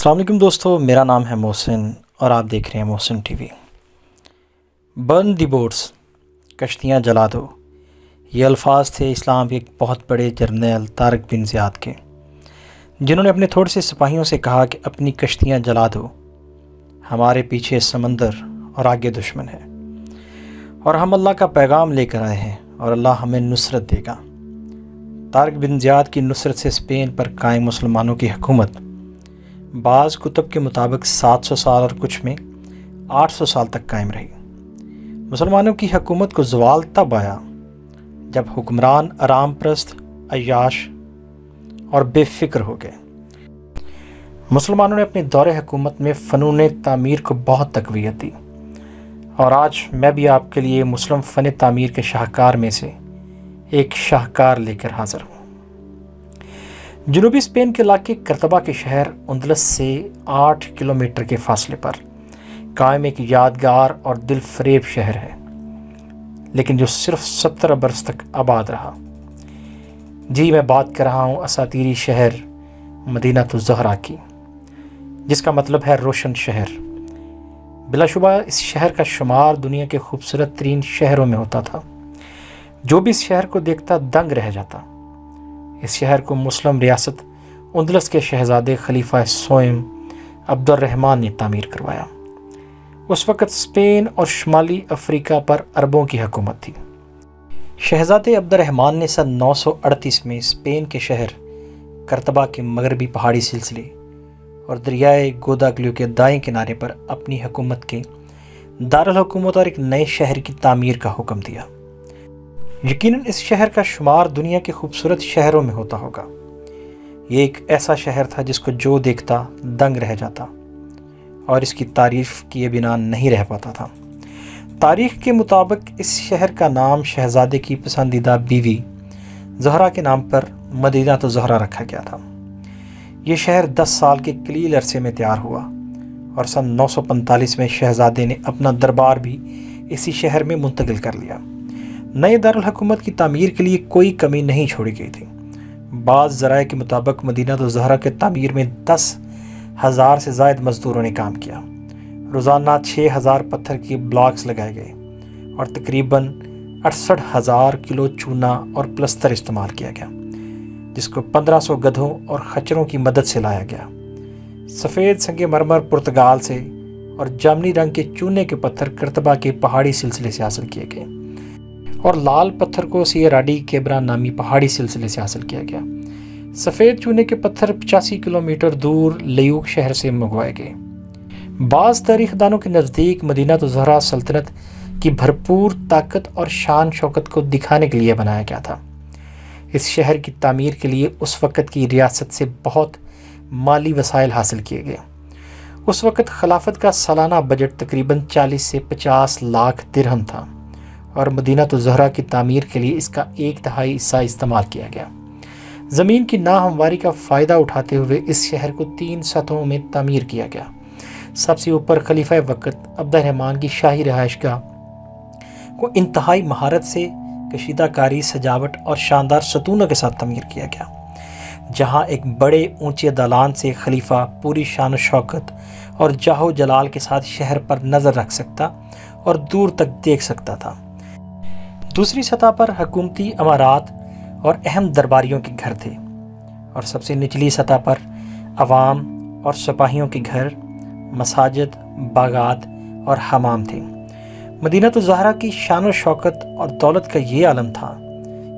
السلام علیکم دوستو، میرا نام ہے محسن اور آپ دیکھ رہے ہیں محسن ٹی وی۔ برن دی بوٹس، کشتیاں جلا دو، یہ الفاظ تھے اسلام کے ایک بہت بڑے جرنیل طارق بن زیاد کے، جنہوں نے اپنے تھوڑے سے سپاہیوں سے کہا کہ اپنی کشتیاں جلا دو، ہمارے پیچھے سمندر اور آگے دشمن ہے، اور ہم اللہ کا پیغام لے کر آئے ہیں اور اللہ ہمیں نصرت دے گا۔ طارق بن زیاد کی نصرت سے اسپین پر قائم مسلمانوں کی حکومت بعض کتب کے مطابق 700 سال اور کچھ میں 800 سال تک قائم رہی۔ مسلمانوں کی حکومت کو زوال تب آیا جب حکمران آرام پرست، عیاش اور بے فکر ہو گئے۔ مسلمانوں نے اپنے دور حکومت میں فنون تعمیر کو بہت تقویت دی، اور آج میں بھی آپ کے لیے مسلم فن تعمیر کے شاہکار میں سے ایک شاہکار لے کر حاضر ہوں۔ جنوبی اسپین کے علاقے کرتبا کے شہر اندلس سے 8 کلومیٹر کے فاصلے پر قائم ایک یادگار اور دل فریب شہر ہے، لیکن جو صرف 17 برس تک آباد رہا۔ جی، میں بات کر رہا ہوں اساطیری شہر مدینہ الزہرا کی، جس کا مطلب ہے روشن شہر۔ بلا شبہ اس شہر کا شمار دنیا کے خوبصورت ترین شہروں میں ہوتا تھا۔ جو بھی اس شہر کو دیکھتا دنگ رہ جاتا۔ اس شہر کو مسلم ریاست اندلس کے شہزادے خلیفہ سوئم عبد الرحمن نے تعمیر کروایا۔ اس وقت اسپین اور شمالی افریقہ پر عربوں کی حکومت تھی۔ شہزادے عبد الرحمن نے سن 938 میں اسپین کے شہر کرتبا کے مغربی پہاڑی سلسلے اور دریائے گوداگلیو کے دائیں کنارے پر اپنی حکومت کے دارالحکومت اور ایک نئے شہر کی تعمیر کا حکم دیا۔ یقیناً اس شہر کا شمار دنیا کے خوبصورت شہروں میں ہوتا ہوگا۔ یہ ایک ایسا شہر تھا جس کو جو دیکھتا دنگ رہ جاتا، اور اس کی تعریف کیے بنا نہیں رہ پاتا تھا۔ تاریخ کے مطابق اس شہر کا نام شہزادے کی پسندیدہ بیوی زہرا کے نام پر مدینہ الزہرا رکھا گیا تھا۔ یہ شہر 10 سال کے قلیل عرصے میں تیار ہوا، اور سن 945 میں شہزادے نے اپنا دربار بھی اسی شہر میں منتقل کر لیا۔ نئے دارالحکومت کی تعمیر کے لیے کوئی کمی نہیں چھوڑی گئی تھی۔ بعض ذرائع کے مطابق مدینہ الزہرا کے تعمیر میں 10,000 سے زائد مزدوروں نے کام کیا۔ روزانہ 6,000 پتھر کے بلاکس لگائے گئے، اور تقریباً 68,000 کلو چونا اور پلستر استعمال کیا گیا، جس کو 1500 گدھوں اور خچروں کی مدد سے لایا گیا۔ سفید سنگ مرمر پرتگال سے اور جامنی رنگ کے چونے کے پتھر کرتبا کے پہاڑی سلسلے سے حاصل کیے گئے، اور لال پتھر کو سیرا ڈی کیبرا نامی پہاڑی سلسلے سے حاصل کیا گیا۔ سفید چونے کے پتھر 85 کلومیٹر دور لیوک شہر سے منگوائے گئے۔ بعض تاریخ دانوں کے نزدیک مدینہ الزہرا سلطنت کی بھرپور طاقت اور شان شوکت کو دکھانے کے لیے بنایا گیا تھا۔ اس شہر کی تعمیر کے لیے اس وقت کی ریاست سے بہت مالی وسائل حاصل کیے گئے۔ اس وقت خلافت کا سالانہ بجٹ تقریباً 40 سے 50 لاکھ درہم تھا، اور مدینہ الزہرا کی تعمیر کے لیے اس کا 1/3 حصہ استعمال کیا گیا۔ زمین کی ناہمواری کا فائدہ اٹھاتے ہوئے اس شہر کو 3 سطحوں میں تعمیر کیا گیا۔ سب سے اوپر خلیفہ وقت عبد الرحمن کی شاہی رہائش گاہ کو انتہائی مہارت سے کشیدہ کاری، سجاوٹ اور شاندار ستونوں کے ساتھ تعمیر کیا گیا، جہاں ایک بڑے اونچے دالان سے خلیفہ پوری شان و شوکت اور جاہ و جلال کے ساتھ شہر پر نظر رکھ سکتا اور دور تک دیکھ سکتا تھا۔ دوسری سطح پر حکومتی عمارات اور اہم درباریوں کے گھر تھے، اور سب سے نچلی سطح پر عوام اور سپاہیوں کے گھر، مساجد، باغات اور حمام تھے۔ مدینہ الزہرا کی شان و شوکت اور دولت کا یہ عالم تھا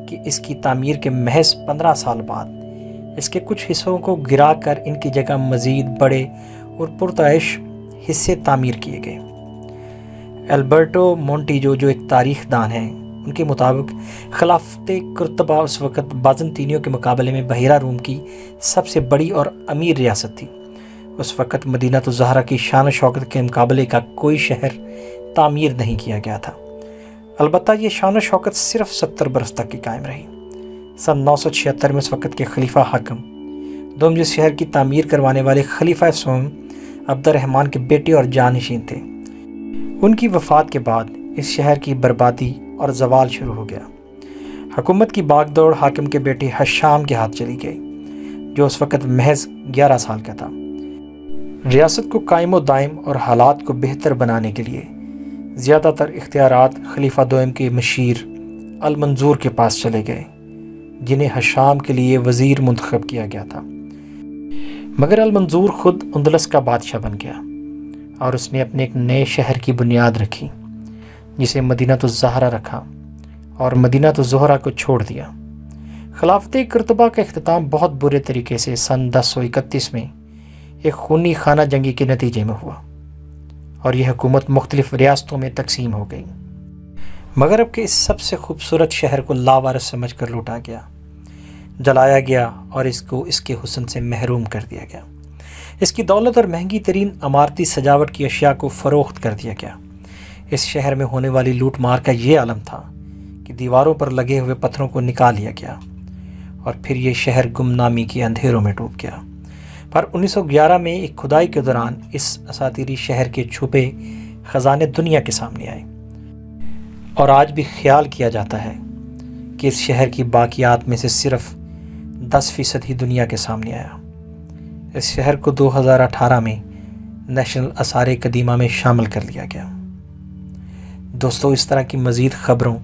کہ اس کی تعمیر کے محض 15 سال بعد اس کے کچھ حصوں کو گرا کر ان کی جگہ مزید بڑے اور پرتعیش حصے تعمیر کیے گئے۔ البرٹو مونٹیجو، جو ایک تاریخ دان ہیں، ان کے مطابق خلافت کرتبا اس وقت بازنطینیوں کے مقابلے میں بحیرہ روم کی سب سے بڑی اور امیر ریاست تھی۔ اس وقت مدینہ الزہرا کی شان و شوکت کے مقابلے کا کوئی شہر تعمیر نہیں کیا گیا تھا۔ البتہ یہ شان و شوکت صرف 70 برس تک کی قائم رہی۔ سن 976 میں اس وقت کے خلیفہ حاکم دوم جس شہر کی تعمیر کروانے والے خلیفہ سوم عبد الرحمن کے بیٹے اور جانشین تھے۔ ان کی وفات کے بعد اس شہر کی بربادی اور زوال شروع ہو گیا۔ حکومت کی باغ دوڑ حاکم کے بیٹے حشام کے ہاتھ چلی گئی، جو اس وقت محض 11 سال کا تھا۔ ریاست کو قائم و دائم اور حالات کو بہتر بنانے کے لیے زیادہ تر اختیارات خلیفہ دوم کے مشیر المنظور کے پاس چلے گئے، جنہیں حشام کے لیے وزیر منتخب کیا گیا تھا۔ مگر المنظور خود اندلس کا بادشاہ بن گیا اور اس نے اپنے ایک نئے شہر کی بنیاد رکھی، جسے مدینہ الزہرا رکھا اور مدینہ الزہرا کو چھوڑ دیا۔ خلافت قرطبہ کا اختتام بہت برے طریقے سے سن 1031 میں ایک خونی خانہ جنگی کے نتیجے میں ہوا اور یہ حکومت مختلف ریاستوں میں تقسیم ہو گئی۔ مغرب کے اس سب سے خوبصورت شہر کو لاوارث سمجھ کر لوٹا گیا، جلایا گیا اور اس کو اس کے حسن سے محروم کر دیا گیا۔ اس کی دولت اور مہنگی ترین عمارتی سجاوٹ کی اشیاء کو فروخت کر دیا گیا۔ اس شہر میں ہونے والی لوٹ مار کا یہ عالم تھا کہ دیواروں پر لگے ہوئے پتھروں کو نکال لیا گیا اور پھر یہ شہر گمنامی کے اندھیروں میں ڈوب گیا۔ پر 1911 میں ایک کھدائی کے دوران اس اساطیری شہر کے چھپے خزانے دنیا کے سامنے آئے، اور آج بھی خیال کیا جاتا ہے کہ اس شہر کی باقیات میں سے صرف 10% ہی دنیا کے سامنے آیا۔ اس شہر کو 2018 میں نیشنل آثار قدیمہ میں شامل کر لیا گیا۔ دوستو، اس طرح کی مزید خبروں،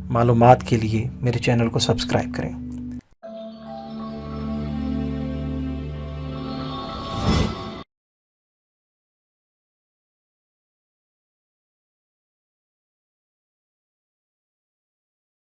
معلومات کے لیے میرے چینل کو سبسکرائب کریں۔